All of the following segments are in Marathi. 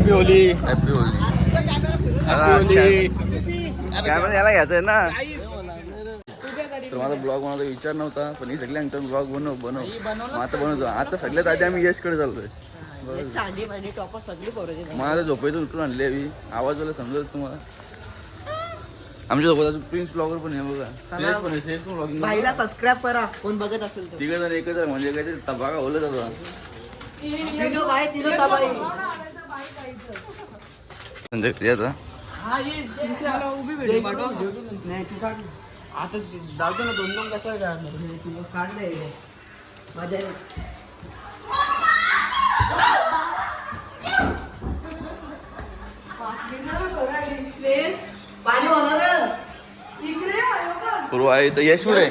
Happy Holy. Happy Holy. Camera याला घ्यायचंय ना. तर माझा ब्लॉग बनवता विचार नव्हता, पण ही सगळी आमचा ब्लॉग बनव आता बनवतो. आता सगळ्यात आधी आम्ही यशकडे चाललोय. मला झोपेतून उठून आणली आम्ही. आवाज वाला समजत तुम्हाला. आमच्या सोबत प्रिन्स ब्लॉगर पण आहे बघा. भाईला सबस्क्राइब करा कोण बघत असेल तर. तिकडे जर एकच आहे म्हणजे काहीतरी तबागा होलं जातं. संजय आता आता जाऊ ना 2-2 कशा काढलंय माझ्या पाणी होणार इकडे पूर्व आहे तर यश पुढे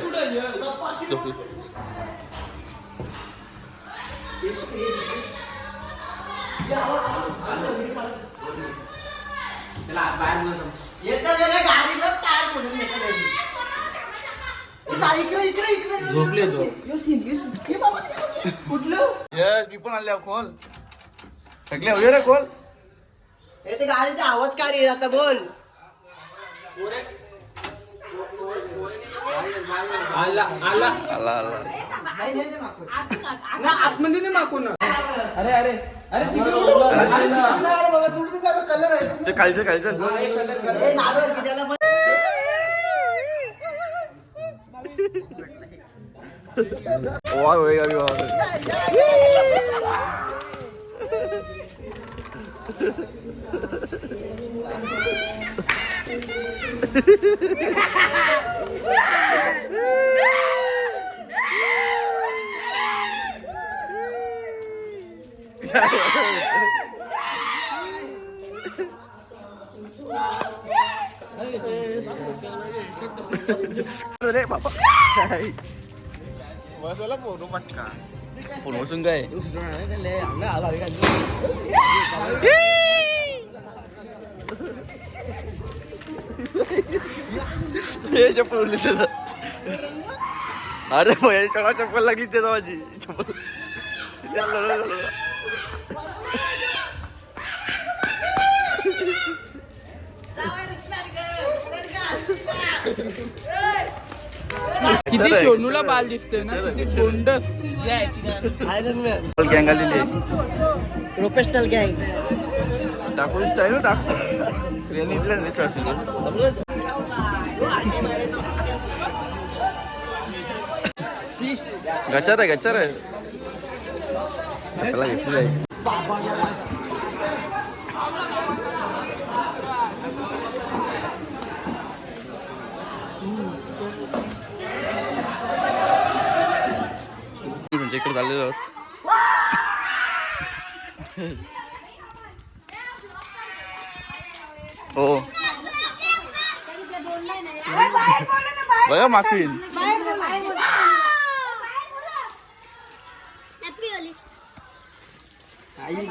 यश मी पण आले खोल सगळे होते रे खोल. ते गाडीचा आवाज काय रे आता बोल. आला आला आला आला ना आतमध्ये नाही माकून. अरे अरे अरे तिकडे बघा तुडीचा कलर आहे. खालचं खालचं ए नारळ की त्याला वा वे गावी वा अरे बाबा बसला फोटो पटका फोन बसून काय चप्पल उडली त्याचा. अरे भैया चप्पल लागली त्याचा माझी चप्पल. किती सोनूला बाल दिसते ना किती गोंडस. गँग आलेली प्रोफेशनल गँग टाकून स्टाईल टाकू गच्चार आहे गच्चार आहे त्याला घेतली आहे. इकडे चाललेलो आहोत. हो बघा मागवीन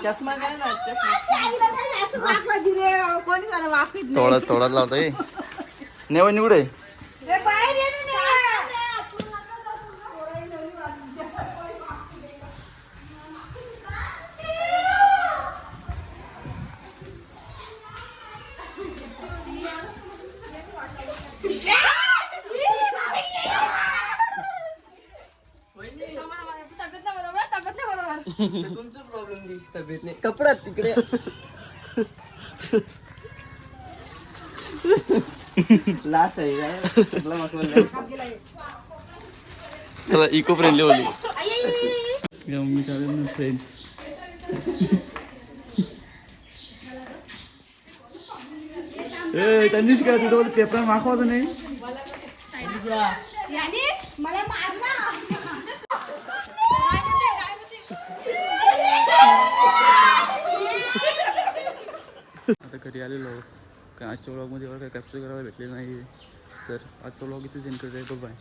चष्मा काय ना थोडा लावतोय नेव निवडे तुमचं प्रॉब्लेम नाही तब्येत नाही कपड्यात तिकडे लास आहे काय चला eco friendly Holi friends. Tanish काय तुझं पेपर मागवायचं नाही. आता घरी आलेलो काय आजच्या व्लॉगमध्ये एवढं काय कॅप्चर करायला भेटलेलं नाही तर आजचा व्लॉग इथेच एंड करत आहे. बाय.